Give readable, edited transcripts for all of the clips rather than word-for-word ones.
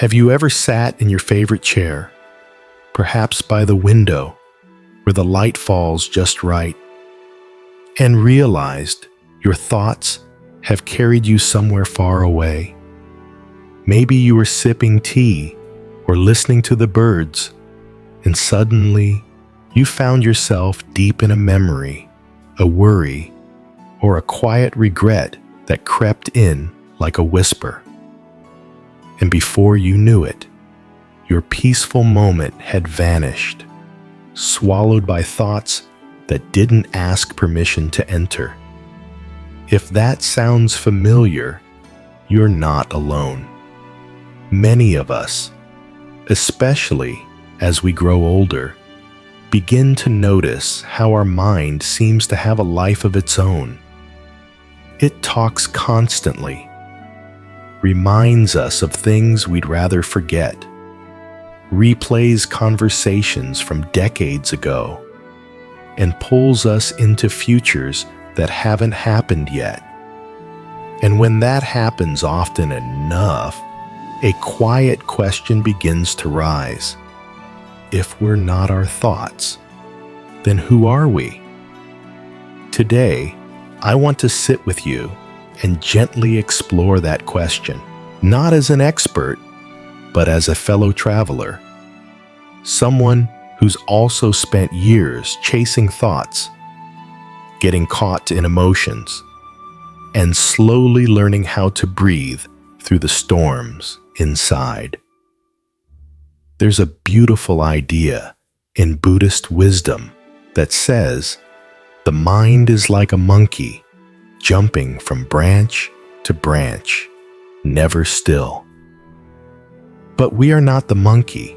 Have you ever sat in your favorite chair, perhaps by the window, where the light falls just right, and realized your thoughts have carried you somewhere far away? Maybe you were sipping tea or listening to the birds, and suddenly you found yourself deep in a memory, a worry, or a quiet regret that crept in like a whisper. And before you knew it, your peaceful moment had vanished, swallowed by thoughts that didn't ask permission to enter. If that sounds familiar, you're not alone. Many of us, especially as we grow older, begin to notice how our mind seems to have a life of its own. It talks constantly, reminds us of things we'd rather forget, replays conversations from decades ago, and pulls us into futures that haven't happened yet. And when that happens often enough, a quiet question begins to rise. If we're not our thoughts, then who are we? Today, I want to sit with you and gently explore that question, not as an expert, but as a fellow traveler, someone who's also spent years chasing thoughts, getting caught in emotions, and slowly learning how to breathe through the storms inside. There's a beautiful idea in Buddhist wisdom that says the mind is like a monkey jumping from branch to branch, never still. But we are not the monkey.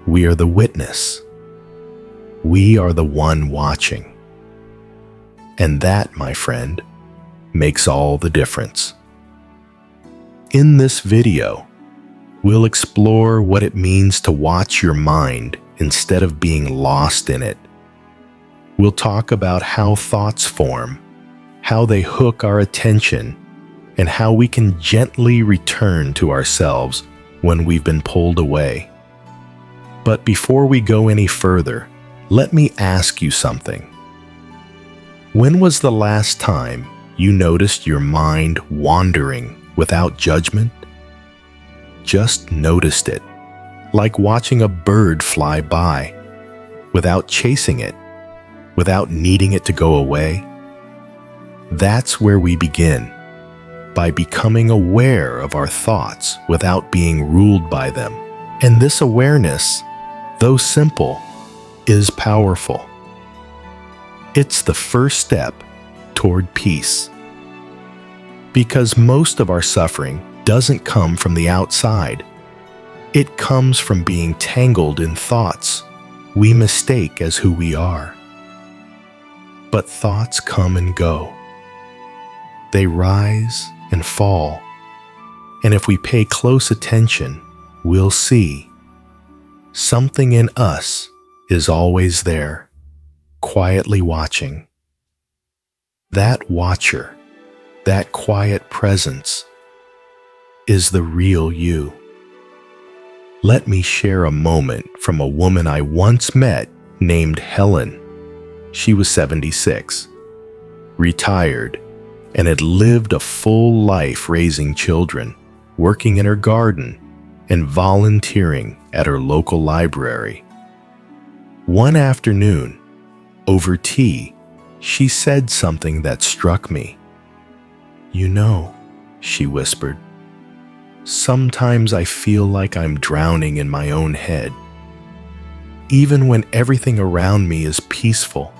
We are the witness. We are the one watching. And that, my friend, makes all the difference. In this video, we'll explore what it means to watch your mind instead of being lost in it. We'll talk about how thoughts form, how they hook our attention, and how we can gently return to ourselves when we've been pulled away. But before we go any further, let me ask you something. When was the last time you noticed your mind wandering without judgment? Just noticed it, like watching a bird fly by, without chasing it, without needing it to go away. That's where we begin, by becoming aware of our thoughts without being ruled by them. And this awareness, though simple, is powerful. It's the first step toward peace. Because most of our suffering doesn't come from the outside. It comes from being tangled in thoughts we mistake as who we are. But thoughts come and go. They rise and fall. And if we pay close attention, we'll see something in us is always there, quietly watching. That watcher, that quiet presence, is the real you. Let me share a moment from a woman I once met named Helen. She was 76, retired, and had lived a full life raising children, working in her garden, and volunteering at her local library. One afternoon, over tea, she said something that struck me. "You know," she whispered, "sometimes I feel like I'm drowning in my own head. Even when everything around me is peaceful,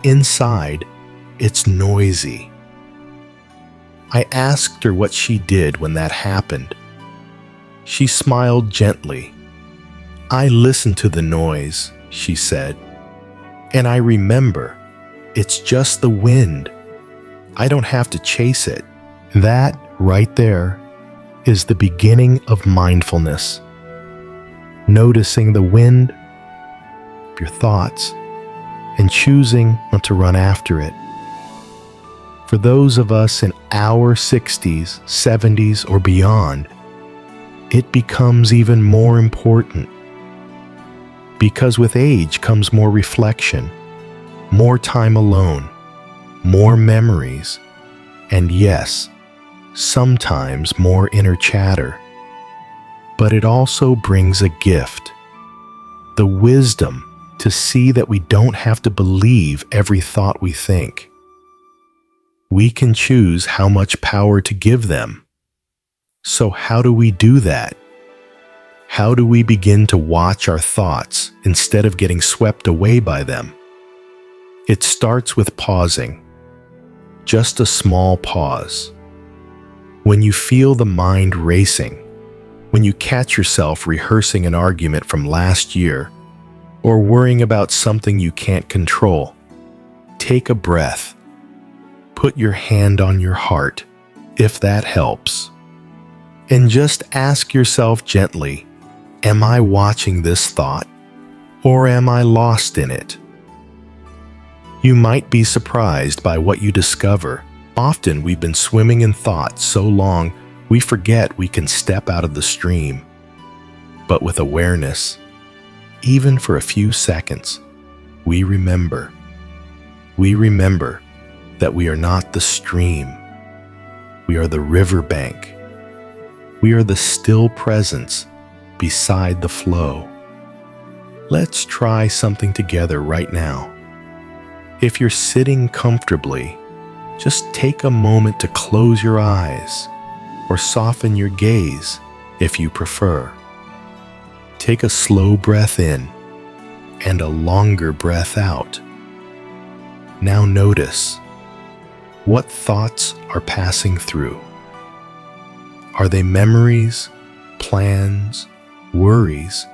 inside, it's noisy." I asked her what she did when that happened. She smiled gently. "I listen to the noise," she said, "and I remember it's just the wind. I don't have to chase it." That right there is the beginning of mindfulness. Noticing the wind, your thoughts, and choosing not to run after it. For those of us in our 60s, 70s, or beyond, it becomes even more important. Because with age comes more reflection, more time alone, more memories, and yes, sometimes more inner chatter. But it also brings a gift, the wisdom to see that we don't have to believe every thought we think. We can choose how much power to give them. So how do we do that? How do we begin to watch our thoughts instead of getting swept away by them? It starts with pausing. Just a small pause. When you feel the mind racing, when you catch yourself rehearsing an argument from last year, or worrying about something you can't control, take a breath. Put your hand on your heart, if that helps. And just ask yourself gently, am I watching this thought, or am I lost in it? You might be surprised by what you discover. Often we've been swimming in thoughts so long, we forget we can step out of the stream. But with awareness, even for a few seconds, we remember. We remember that we are not the stream. We are the riverbank. We are the still presence beside the flow. Let's try something together right now. If you're sitting comfortably, just take a moment to close your eyes or soften your gaze if you prefer. Take a slow breath in and a longer breath out. Now notice, what thoughts are passing through? Are they memories, plans, worries?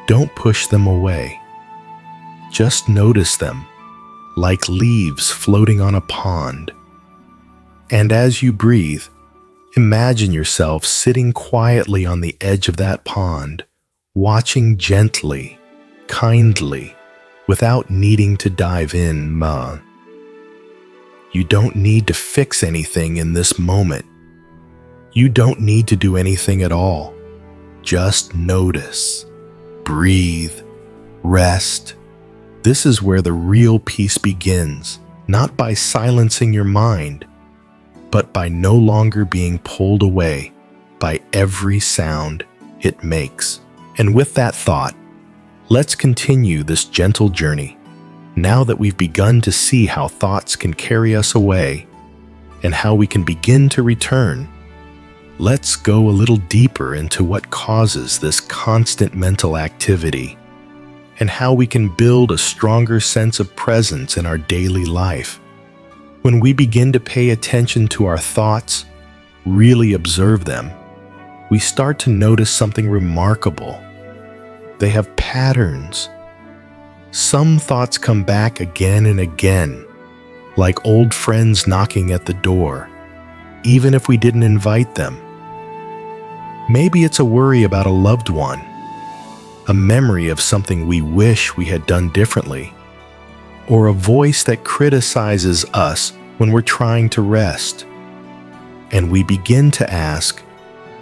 Don't push them away. Just notice them, like leaves floating on a pond. And as you breathe, imagine yourself sitting quietly on the edge of that pond, watching gently, kindly, without needing to dive in. You don't need to fix anything in this moment. You don't need to do anything at all. Just notice, breathe, rest. This is where the real peace begins, not by silencing your mind, but by no longer being pulled away by every sound it makes. And with that thought, let's continue this gentle journey. Now that we've begun to see how thoughts can carry us away and how we can begin to return, let's go a little deeper into what causes this constant mental activity and how we can build a stronger sense of presence in our daily life. When we begin to pay attention to our thoughts, really observe them, we start to notice something remarkable. They have patterns. Some thoughts come back again and again, like old friends knocking at the door, even if we didn't invite them. Maybe it's a worry about a loved one, a memory of something we wish we had done differently, or a voice that criticizes us when we're trying to rest. And we begin to ask,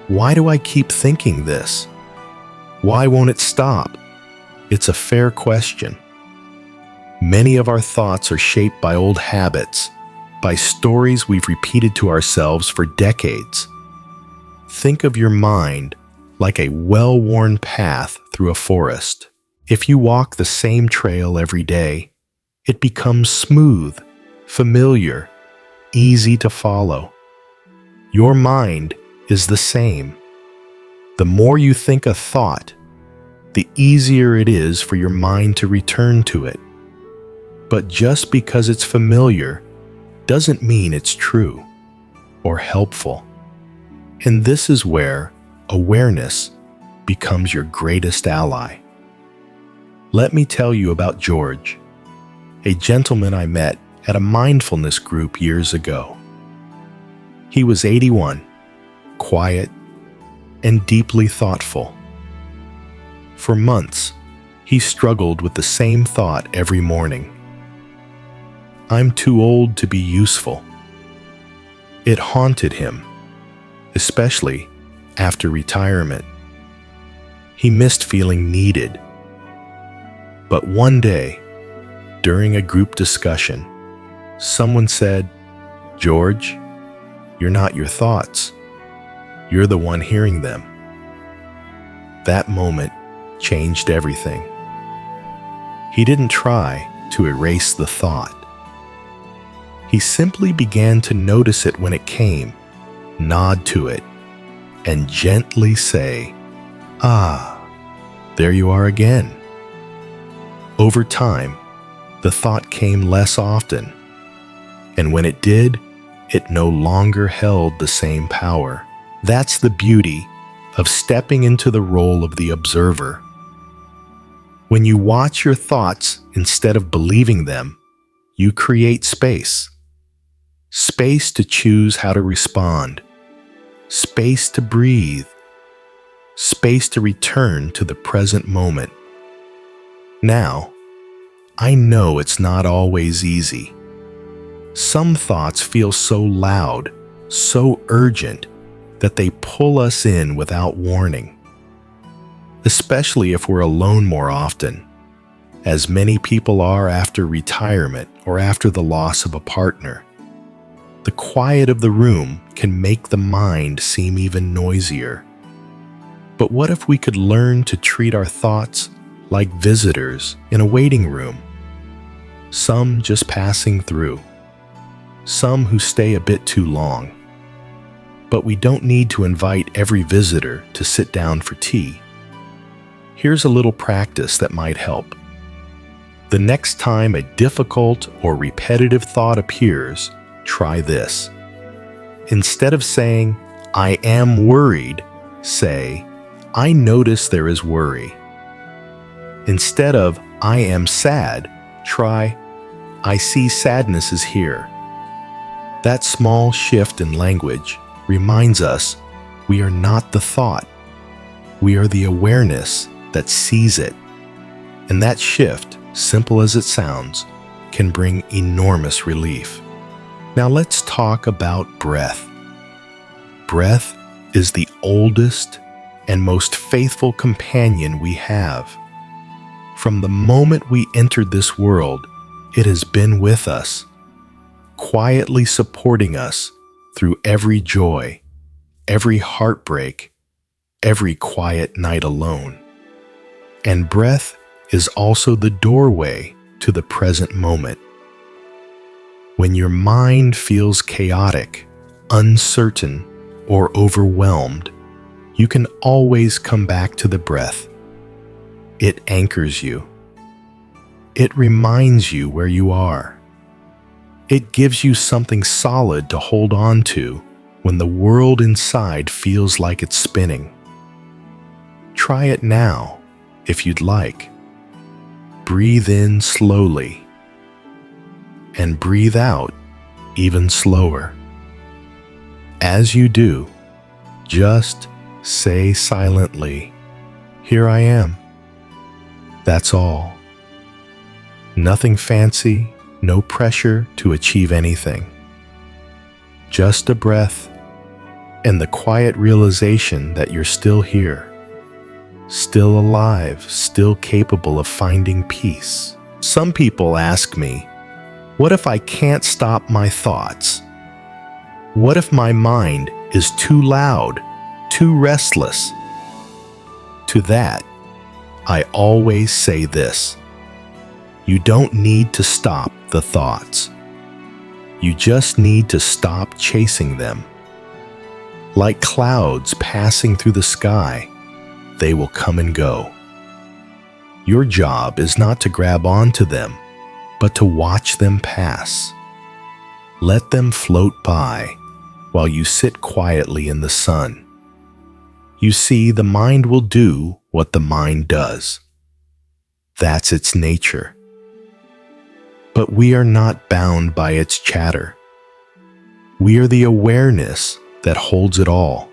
why do I keep thinking this? Why won't it stop? It's a fair question. Many of our thoughts are shaped by old habits, by stories we've repeated to ourselves for decades. Think of your mind like a well-worn path through a forest. If you walk the same trail every day, it becomes smooth, familiar, easy to follow. Your mind is the same. The more you think a thought, the easier it is for your mind to return to it. But just because it's familiar doesn't mean it's true or helpful. And this is where awareness becomes your greatest ally. Let me tell you about George, a gentleman I met at a mindfulness group years ago. He was 81, quiet, and deeply thoughtful. For months, he struggled with the same thought every morning. I'm too old to be useful. It haunted him, especially after retirement. He missed feeling needed. But one day, during a group discussion, someone said, "George, you're not your thoughts. You're the one hearing them." That moment changed everything. He didn't try to erase the thought. He simply began to notice it when it came, nod to it, and gently say, "Ah, there you are again." Over time, the thought came less often, and when it did, it no longer held the same power. That's the beauty of stepping into the role of the observer. When you watch your thoughts instead of believing them, you create space. Space to choose how to respond. Space to breathe. Space to return to the present moment. Now, I know it's not always easy. Some thoughts feel so loud, so urgent, that they pull us in without warning. Especially if we're alone more often, as many people are after retirement or after the loss of a partner. The quiet of the room can make the mind seem even noisier. But what if we could learn to treat our thoughts like visitors in a waiting room? Some just passing through, some who stay a bit too long. But we don't need to invite every visitor to sit down for tea. Here's a little practice that might help. The next time a difficult or repetitive thought appears, try this. Instead of saying, "I am worried," say, "I notice there is worry." Instead of, "I am sad," try, "I see sadness is here." That small shift in language reminds us we are not the thought. We are the awareness that sees it. And that shift, simple as it sounds, can bring enormous relief. Now let's talk about breath. Breath is the oldest and most faithful companion we have. From the moment we entered this world, it has been with us, quietly supporting us through every joy, every heartbreak, every quiet night alone. And breath is also the doorway to the present moment. When your mind feels chaotic, uncertain, or overwhelmed, you can always come back to the breath. It anchors you. It reminds you where you are. It gives you something solid to hold on to when the world inside feels like it's spinning. Try it now, if you'd like. Breathe in slowly, and breathe out even slower. As you do, just say silently, "Here I am." That's all. Nothing fancy, no pressure to achieve anything. Just a breath and the quiet realization that you're still here, still alive, still capable of finding peace. Some people ask me, what if I can't stop my thoughts? What if my mind is too loud, too restless? To that, I always say this: you don't need to stop the thoughts. You just need to stop chasing them. Like clouds passing through the sky, they will come and go. Your job is not to grab onto them, but to watch them pass. Let them float by while you sit quietly in the sun. You see, the mind will do what the mind does. That's its nature. But we are not bound by its chatter. We are the awareness that holds it all.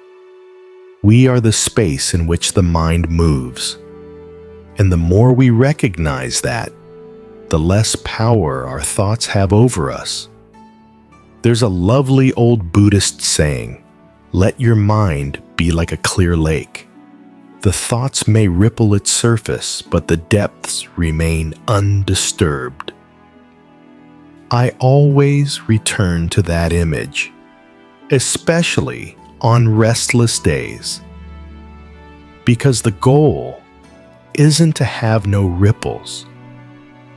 We are the space in which the mind moves. And the more we recognize that, the less power our thoughts have over us. There's a lovely old Buddhist saying, "Let your mind be like a clear lake. The thoughts may ripple its surface, but the depths remain undisturbed. I always return to that image, especially on restless days, because the goal isn't to have no ripples.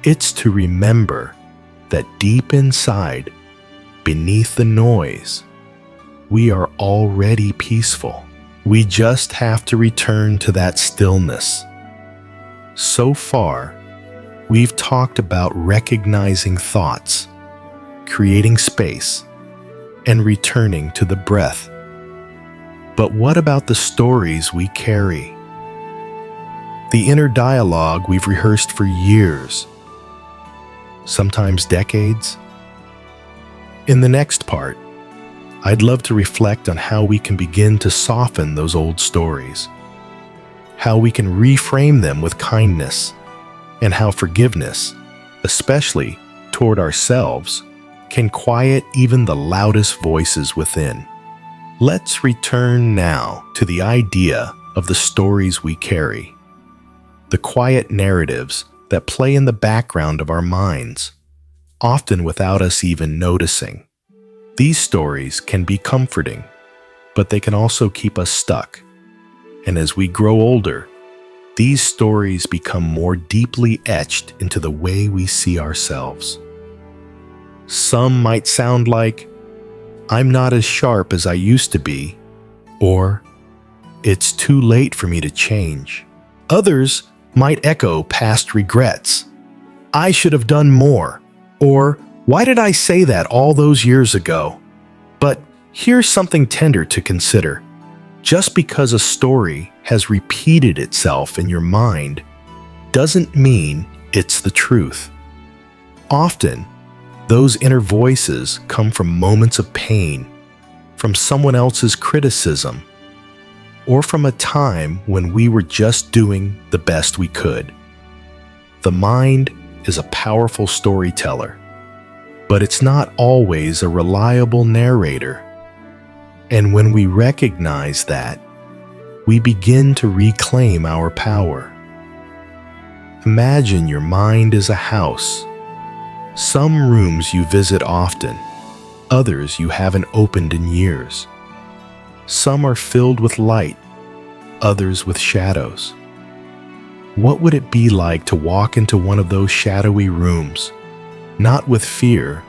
It's to remember that deep inside, beneath the noise, we are already peaceful. We just have to return to that stillness. So far, we've talked about recognizing thoughts, creating space, and returning to the breath. But what about the stories we carry? The inner dialogue we've rehearsed for years, sometimes decades? In the next part, I'd love to reflect on how we can begin to soften those old stories, how we can reframe them with kindness, and how forgiveness, especially toward ourselves, can quiet even the loudest voices within. Let's return now to the idea of the stories we carry, the quiet narratives that play in the background of our minds, often without us even noticing. These stories can be comforting, but they can also keep us stuck. And as we grow older, these stories become more deeply etched into the way we see ourselves. Some might sound like, "I'm not as sharp as I used to be," or "It's too late for me to change." Others might echo past regrets. "I should have done more," or "Why did I say that all those years ago?" But here's something tender to consider. Just because a story has repeated itself in your mind doesn't mean it's the truth. Often, those inner voices come from moments of pain, from someone else's criticism, or from a time when we were just doing the best we could. The mind is a powerful storyteller, but it's not always a reliable narrator. And when we recognize that, we begin to reclaim our power. Imagine your mind is a house. Some rooms you visit often, others you haven't opened in years. Some are filled with light, others with shadows. What would it be like to walk into one of those shadowy rooms, not with fear,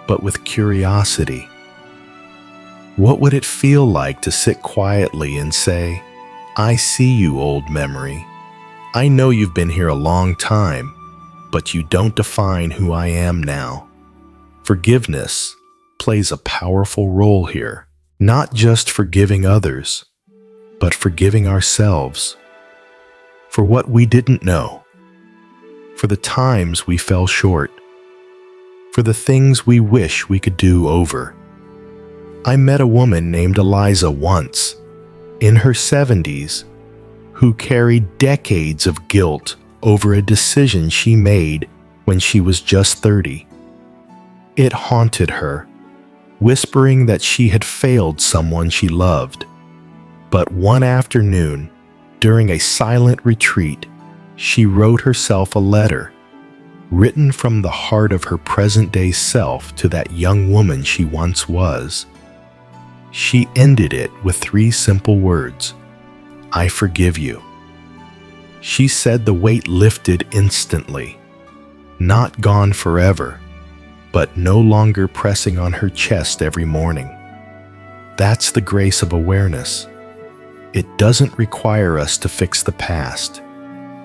but with curiosity? What would it feel like to sit quietly and say, "I see you, old memory. I know you've been here a long time, but you don't define who I am now." Forgiveness plays a powerful role here, not just forgiving others, but forgiving ourselves for what we didn't know, for the times we fell short, for the things we wish we could do over. I met a woman named Eliza once, in her 70s, who carried decades of guilt over a decision she made when she was just 30. It haunted her, whispering that she had failed someone she loved. But one afternoon, during a silent retreat, she wrote herself a letter, written from the heart of her present-day self to that young woman she once was. She ended it with 3 simple words: "I forgive you." She said the weight lifted instantly, not gone forever, but no longer pressing on her chest every morning. That's the grace of awareness. It doesn't require us to fix the past.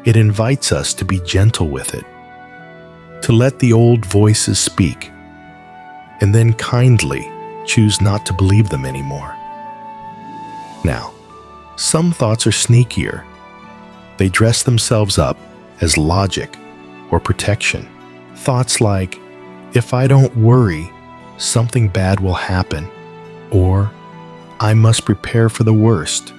It invites us to be gentle with it, to let the old voices speak, and then kindly choose not to believe them anymore. Now, some thoughts are sneakier. They dress themselves up as logic or protection. Thoughts like, "If I don't worry, something bad will happen," or "I must prepare for the worst."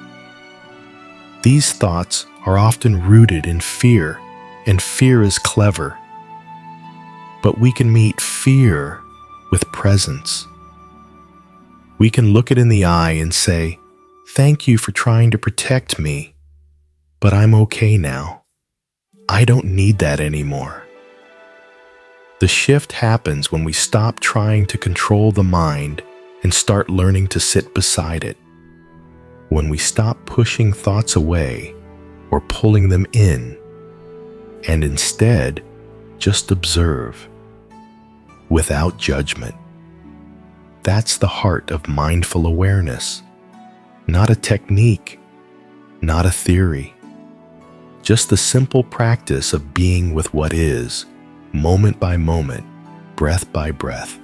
These thoughts are often rooted in fear, and fear is clever. But we can meet fear with presence. We can look it in the eye and say, Thank you for trying to protect me, but I'm okay now. I don't need that anymore. The shift happens when we stop trying to control the mind and start learning to sit beside it. When we stop pushing thoughts away or pulling them in, and instead just observe without judgment. That's the heart of mindful awareness. Not a technique, not a theory. Just the simple practice of being with what is, moment by moment, breath by breath.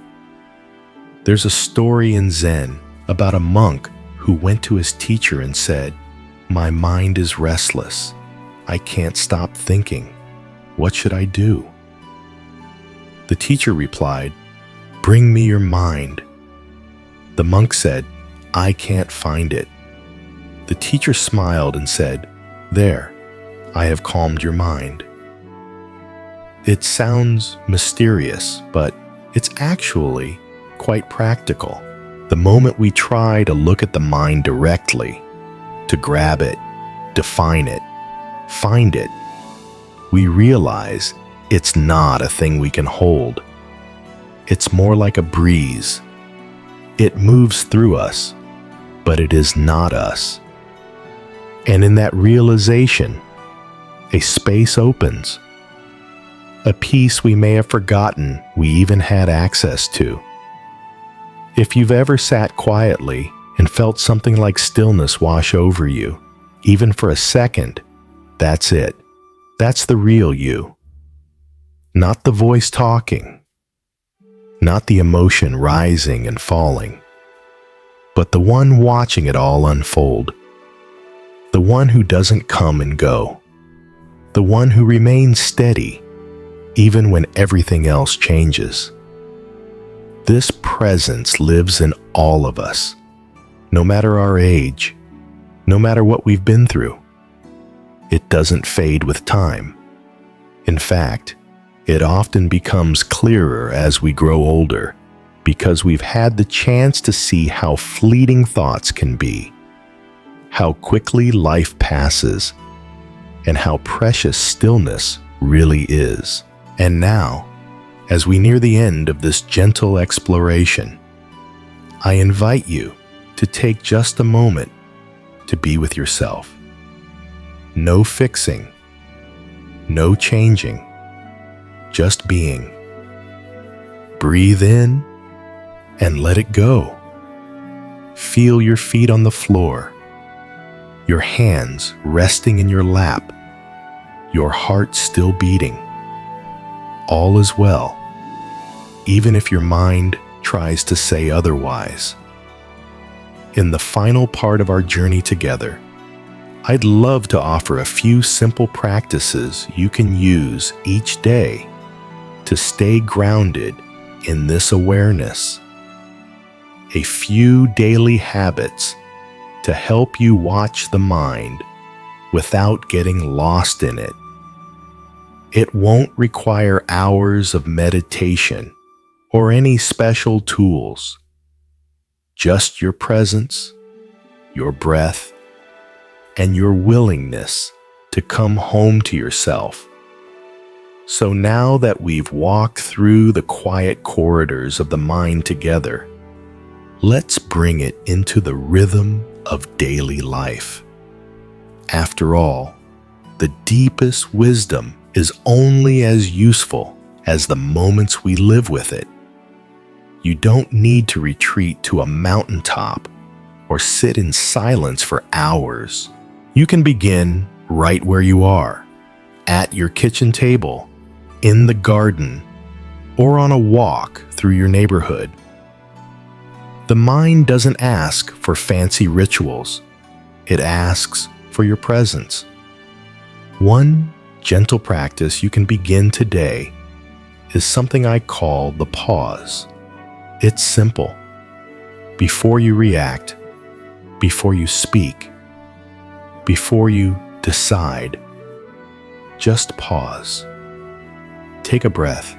There's a story in Zen about a monk who went to his teacher and said, "My mind is restless. I can't stop thinking. What should I do?" The teacher replied, "Bring me your mind." The monk said, "I can't find it." The teacher smiled and said, "There, I have calmed your mind." It sounds mysterious, but it's actually quite practical. The moment we try to look at the mind directly, to grab it, define it, find it, we realize it's not a thing we can hold. It's more like a breeze. It moves through us, but it is not us. And in that realization, a space opens, a peace we may have forgotten we even had access to. If you've ever sat quietly and felt something like stillness wash over you, even for a second, that's it. That's the real you. Not the voice talking, not the emotion rising and falling, but the one watching it all unfold. The one who doesn't come and go. The one who remains steady, even when everything else changes. This presence lives in all of us, no matter our age, no matter what we've been through. It doesn't fade with time. In fact, it often becomes clearer as we grow older, because we've had the chance to see how fleeting thoughts can be, how quickly life passes, and how precious stillness really is. And now, as we near the end of this gentle exploration, I invite you to take just a moment to be with yourself. No fixing, no changing, just being. Breathe in and let it go. Feel your feet on the floor, your hands resting in your lap, your heart still beating. All is well, even if your mind tries to say otherwise. In the final part of our journey together, I'd love to offer a few simple practices you can use each day to stay grounded in this awareness. A few daily habits to help you watch the mind without getting lost in it. It won't require hours of meditation or any special tools. Just your presence, your breath, and your willingness to come home to yourself. So now that we've walked through the quiet corridors of the mind together, let's bring it into the rhythm of daily life. After all, the deepest wisdom is only as useful as the moments we live with it. You don't need to retreat to a mountaintop or sit in silence for hours. You can begin right where you are, at your kitchen table, in the garden, or on a walk through your neighborhood. The mind doesn't ask for fancy rituals. It asks for your presence. One gentle practice you can begin today is something I call the pause. It's simple. Before you react, before you speak, before you decide, just pause. Take a breath.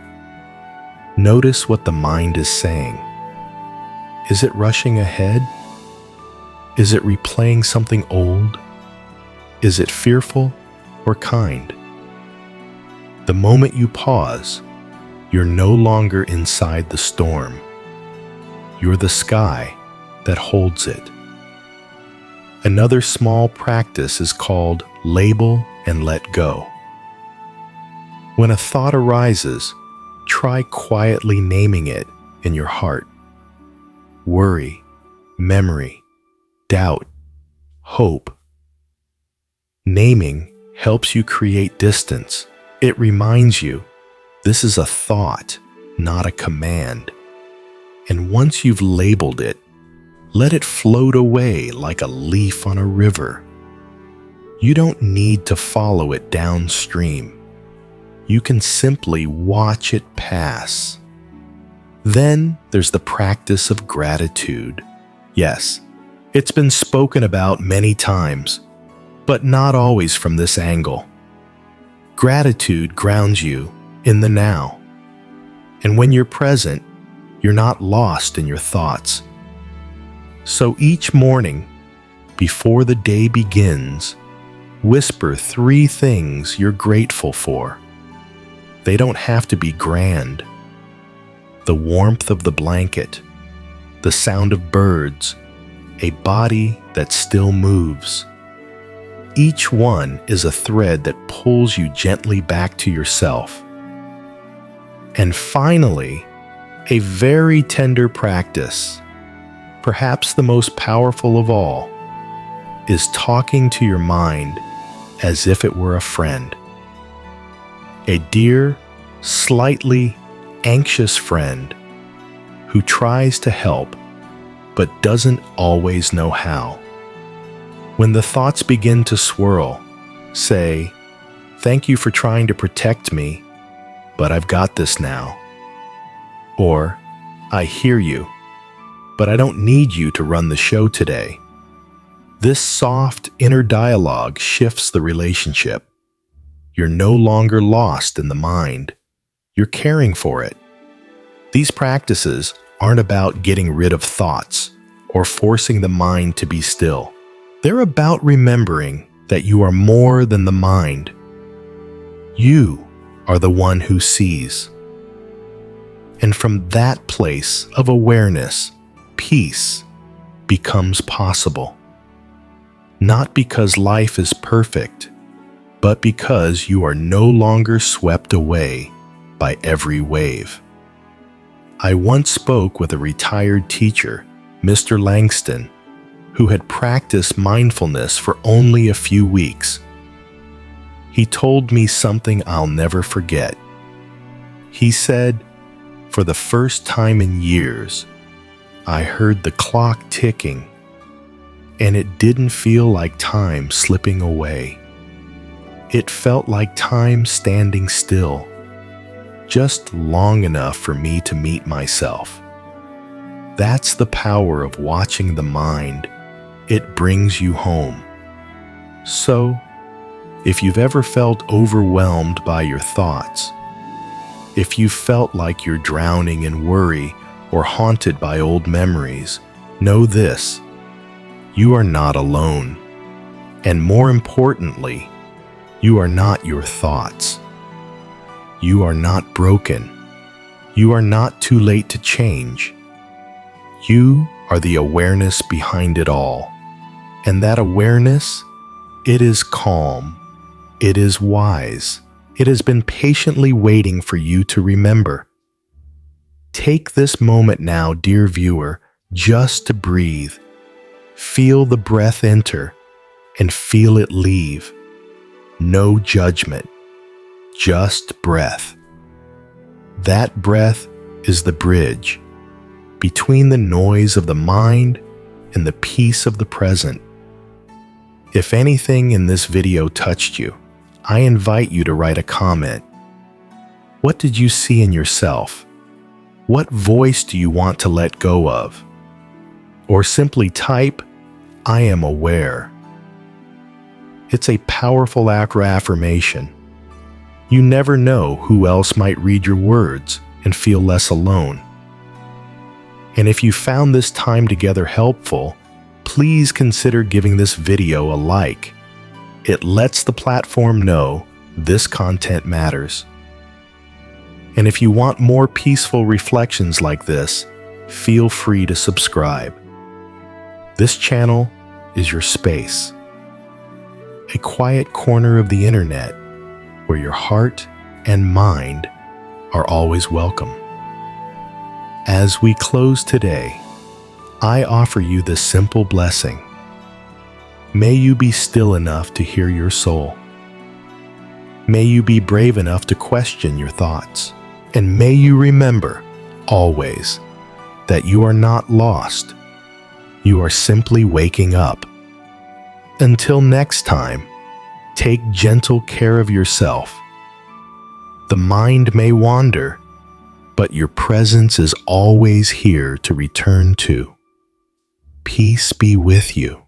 Notice what the mind is saying. Is it rushing ahead? Is it replaying something old? Is it fearful or kind? The moment you pause, you're no longer inside the storm. You're the sky that holds it. Another small practice is called label and let go. When a thought arises, try quietly naming it in your heart. Worry, memory, doubt, hope. Naming helps you create distance. It reminds you this is a thought, not a command. And once you've labeled it, let it float away like a leaf on a river. You don't need to follow it downstream. You can simply watch it pass. Then there's the practice of gratitude. Yes, it's been spoken about many times, but not always from this angle. Gratitude grounds you in the now. And when you're present, you're not lost in your thoughts. So each morning, before the day begins, whisper 3 things you're grateful for. They don't have to be grand. The warmth of the blanket, the sound of birds, a body that still moves. Each one is a thread that pulls you gently back to yourself. And finally, a very tender practice, perhaps the most powerful of all, is talking to your mind as if it were a friend. A dear, slightly anxious friend who tries to help but doesn't always know how. When the thoughts begin to swirl, say, "Thank you for trying to protect me, but I've got this now." Or, "I hear you, but I don't need you to run the show today." This soft inner dialogue shifts the relationship. You're no longer lost in the mind. You're caring for it. These practices aren't about getting rid of thoughts or forcing the mind to be still. They're about remembering that you are more than the mind. You are the one who sees. And from that place of awareness, peace becomes possible. Not because life is perfect, but because you are no longer swept away by every wave. I once spoke with a retired teacher, Mr. Langston, who had practiced mindfulness for only a few weeks. He told me something I'll never forget. He said, "For the first time in years, I heard the clock ticking, and it didn't feel like time slipping away. It felt like time standing still, just long enough for me to meet myself." That's the power of watching the mind. It brings you home. So, if you've ever felt overwhelmed by your thoughts, if you felt like you're drowning in worry or haunted by old memories, know this: you are not alone. And more importantly, you are not your thoughts. You are not broken. You are not too late to change. You are the awareness behind it all. And that awareness, it is calm. It is wise. It has been patiently waiting for you to remember. Take this moment now, dear viewer, just to breathe. Feel the breath enter and feel it leave. No judgment, just breath. That breath is the bridge between the noise of the mind and the peace of the present. If anything in this video touched you, I invite you to write a comment. What did you see in yourself? What voice do you want to let go of? Or simply type, "I am aware." It's a powerful affirmation. You never know who else might read your words and feel less alone. And if you found this time together helpful, please consider giving this video a like. It lets the platform know this content matters. And if you want more peaceful reflections like this, feel free to subscribe. This channel is your space, a quiet corner of the internet where your heart and mind are always welcome. As we close today, I offer you this simple blessing. May you be still enough to hear your soul. May you be brave enough to question your thoughts. And may you remember, always, that you are not lost. You are simply waking up. Until next time, take gentle care of yourself. The mind may wander, but your presence is always here to return to. Peace be with you.